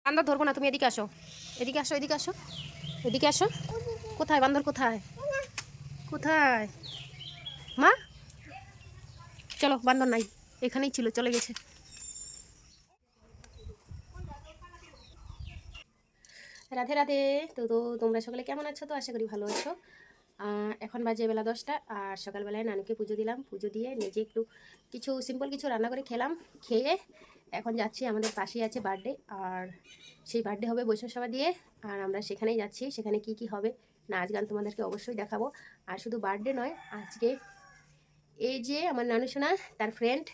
বান্দর ধরবো না, তুমি এদিকে আসো, এদিকে আসো, এদিকে আসো, এদিকে আসো। কোথায় বান্দর, কোথায় কোথায় মা? চলো, বান্দর নাই, এখানেই ছিল, চলে গেছে। রাধে রাধে। তো তোমরা সকলে কেমন আছো? তো আশা করি ভালো আছো। এখন বাজে বেলা 10টা, আর সকালবেলায় নানুকে পুজো দিলাম, পুজো দিয়ে নিজে একটু কিছু সিম্পল কিছু রান্না করে খেলাম। খেয়ে এখন যাচ্ছি, আমাদের পাশেই আছে বার্থডে, আর সেই বার্থডে হবে বৈষ্ণব সভা দিয়ে, আর আমরা সেখানেই যাচ্ছি। সেখানে কি কি হবে, নাচ গান তোমাদেরকে অবশ্যই দেখাবো। আর শুধু বার্থডে নয়, আজকে এই যে আমার নানু সোনা, তার ফ্রেন্ড,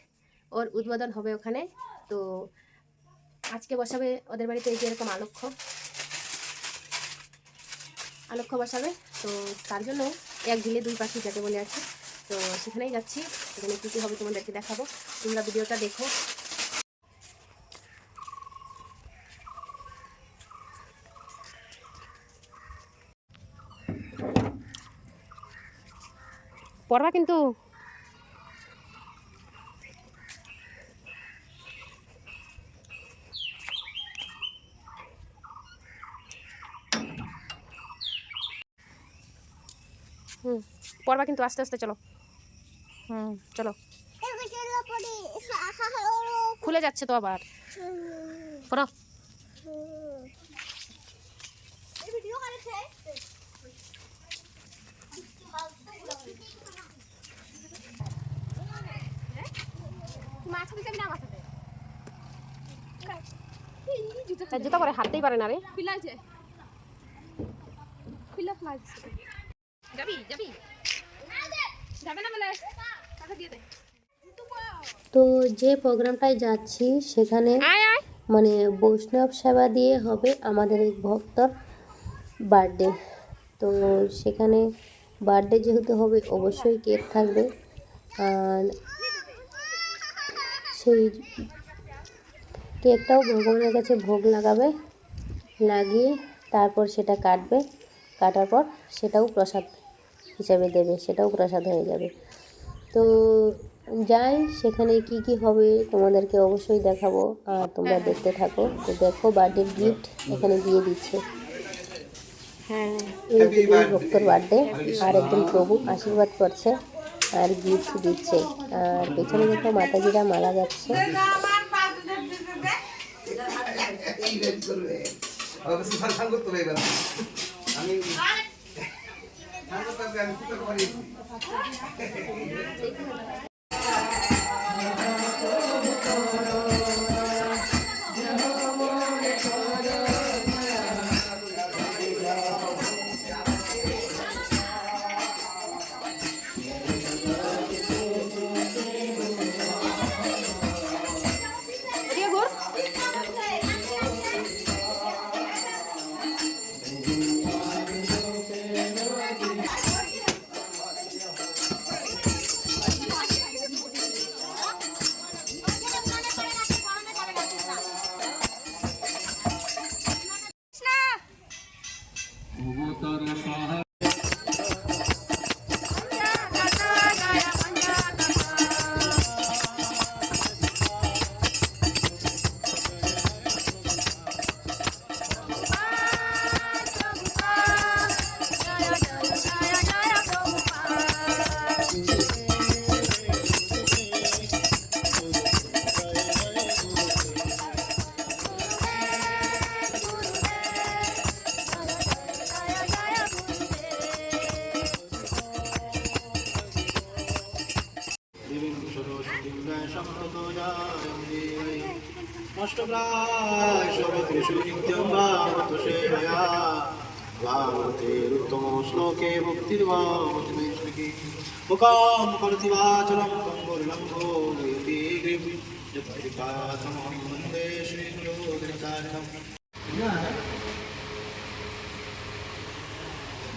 ওর উদ্বোধন হবে ওখানে। তো আজকে বসাবে ওদের বাড়িতে এই যে এরকম আলক্ষ্য বসাবে। তো তার জন্য এক ঢিলে দুই পাখি যাকে বলে আছে। তো সেখানেই যাচ্ছি, সেখানে কী কী হবে তোমাদেরকে দেখাবো, তোমরা ভিডিওটা দেখো। পড়বা কিন্তু। পড়বা কিন্তু, আস্তে আস্তে চলো। চলো, খুলে যাচ্ছে তো আবার, পড়ো। জুতা পরে হাঁটতেই পারে না রে। তো যে প্রোগ্রামটায় যাচ্ছি সেখানে মানে বৈষ্ণব সেবা দিয়ে হবে আমাদের এক ভক্তর বার্থডে। তো সেখানে বার্থডে যেহেতু হবে, অবশ্যই কেক থাকবে, আর সেই কেকটাও ভগবানের কাছে ভোগ লাগাবে, লাগিয়ে তারপর সেটা কাটবে, কাটার পর সেটাও প্রসাদ হিসাবে দেবে, সেটাও প্রসাদ হয়ে যাবে। তো যাই, সেখানে কি কি হবে তোমাদেরকে অবশ্যই দেখাবো, আর তোমরা দেখতে থাকো। তো দেখো, বার্থডের গিফট এখানে দিয়ে দিচ্ছে। এই ভক্তর বার্থডে, আর একজন প্রভু আশীর্বাদ করছে আর গিফট দিচ্ছে, আর পেছনে দেখো মাতাজিরা মালা যাচ্ছে। उत्तम श्लोके भक्तिर्वाचनैश्विकी मुखां कर्तिवाचलं कम्बुर्लम्भो यतिग्रीवं वन्दे श्रीगुरुदिनकारिणम्।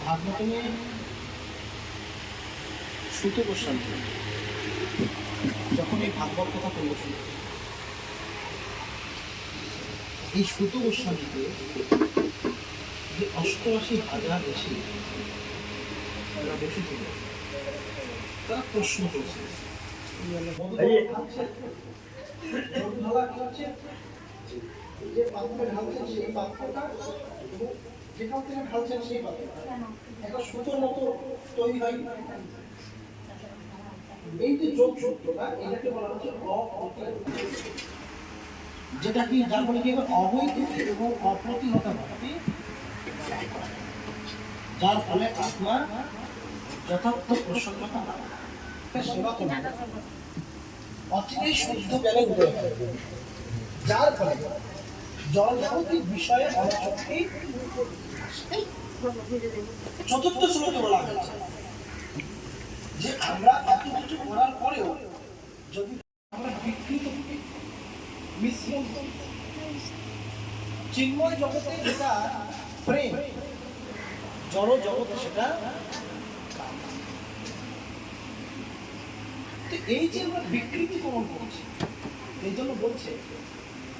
भागवतमे সুত গোস্বামী যখন এই ভাগবত কথা পরিবেশন, এই সুত গোস্বামীকে যে ৮৮,০০০ ঋষি তারা বসেছিল, তারা প্রশ্ন করছে যে পাত্রে ঢালছেন সেই পাত্রটা এবং যেখান থেকে ঢালছেন সেই পাত্রটা একটা সুতোর মতো তৈরি হয়। এই যে যোগ সূত্রটা এটাকে বলা হচ্ছে অপ্রতিহত, যেটা কি যার ফলে কি অবৈতনিক এবং অপ্রতিহত ভাবে, যার ফলে আপনার যথার্থ প্রসন্নতা সেবা করবে, অচিরেই শুদ্ধ জ্ঞানে উদয় হবে, যার ফলে জলজাগতিক বিষয়ে অনাসক্তি। চতুর্থ শ্লোকে বলা হয়েছে যে আমরা এত কিছু করার পরেও যদি আমরা বিকৃত হই, মিশ্রণ হই, চিন্ময় জগতে যেটা প্রেম, জড় জগতে সেটা কাম। তো এই যে আমরা বিকৃতি কমন করছি, এই জন্য বলছে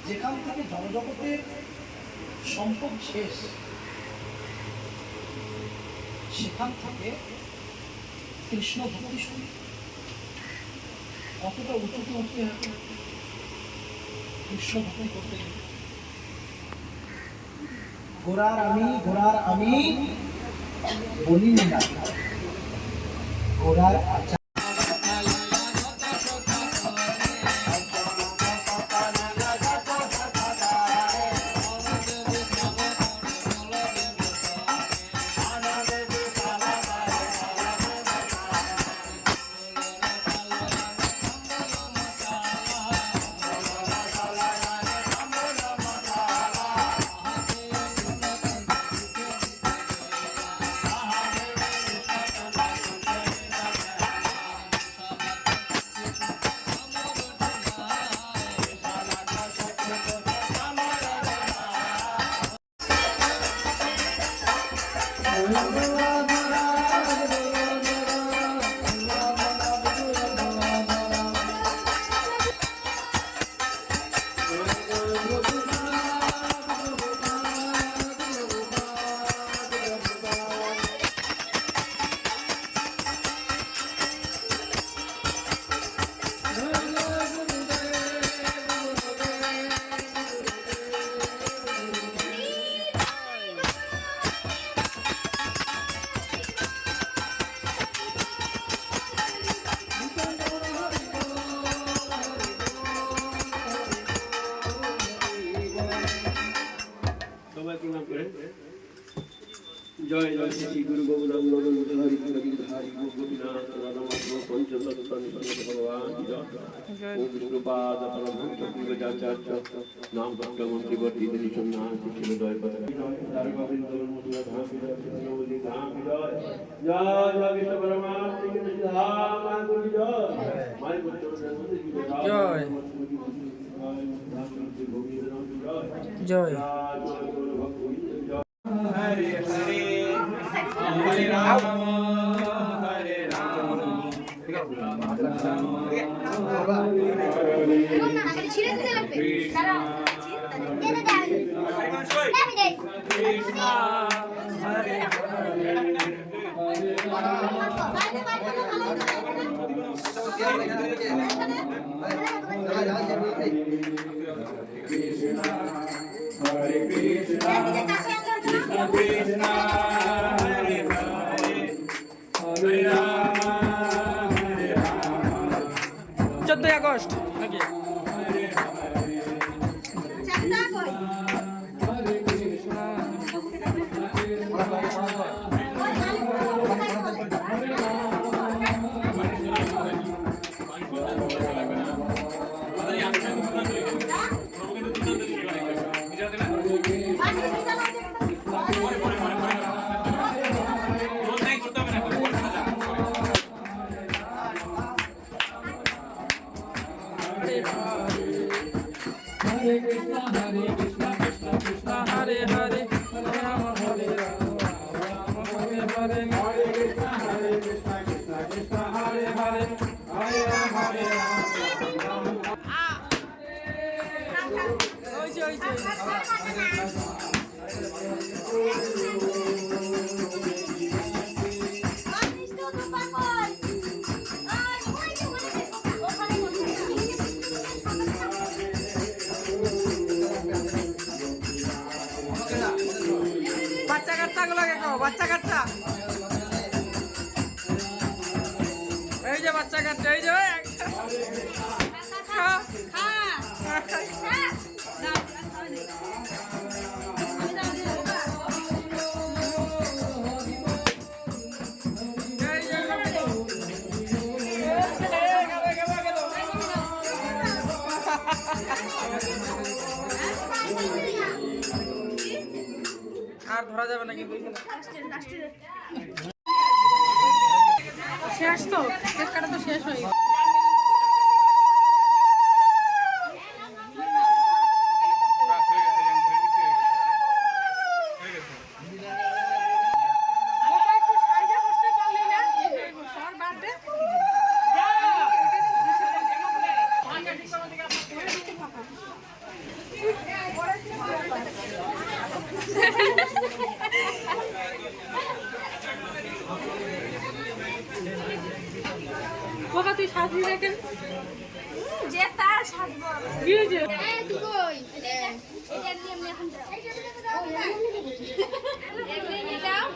যেখান থেকে জড়জগতের সম্পদ শেষ, সেখান থেকে কৃষ্ণ ভক্তি শুরু। কতটা উঁচুতে উঠতে হবে কৃষ্ণ ভক্তি করতে গেলে। গোরার আমি বলিনি না, গোরার আচার। জয় জয় শ্রী গুরু গোবিন্দ হরি হরি গোপীনাথ রাধামাধব পঞ্চতত্ত্ব ভগবান ওম বিষ্ণুপাদ পরমহংস পূজাচার্য নাম ভক্তমন্ত্রী বর্তী নিঃসন্ন্যাস ছিল দয় পথ জয় জয় বিষ্ণু পরমাত্মা সিদ্ধামা গুরু জয় মাই জয় জয় হরে হরে হরে রাম হরে Ram Krishna Hare Hare Hare Rama Hare Rama 14 আগস্ট নাকি বাচ্চা কাচ্চা গুলো দেখো, বাচ্চা কাচ্চা, এই যে বাচ্চা কাচ্চা, এই যে আর ধরা যাবে না কিন্তু শেষ তো কেক কাটা তো শেষ হয়ে গেছে। বাবা তুই সাজিয়ে রাখেন যে তার সাজবো কি হয়েছে? তুই কই এটা নিয়ে আমি এখন যাও এমনি নিয়ে যাও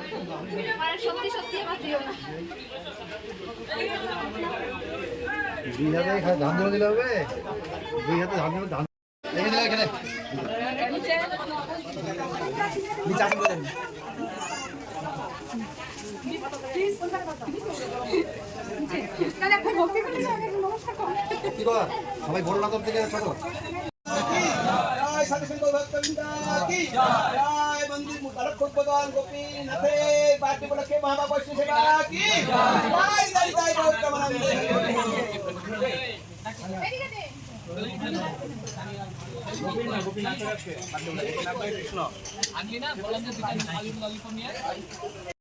আর সত্যি সত্যি আমার প্রিয় না দুই হাতে ধান ধরে দিলে হবে, দুই হাতে ধান ধরে ধান রেখে দিলে এখানে নিচে আসুন বলেন। কি কর সবাই বড় না তোর থেকে ছোট জয় সাধুসঙ্গ ভক্তবৃন্দ কি জয় মন্দির মুবারক খুদবান গোপীনাথে পার্টি উপলক্ষে মহাবা বৈষ্ণব সেবা কি জয় জয় জয় গৌতমানন্দে গোপীনাথের কাছে কৃষ্ণ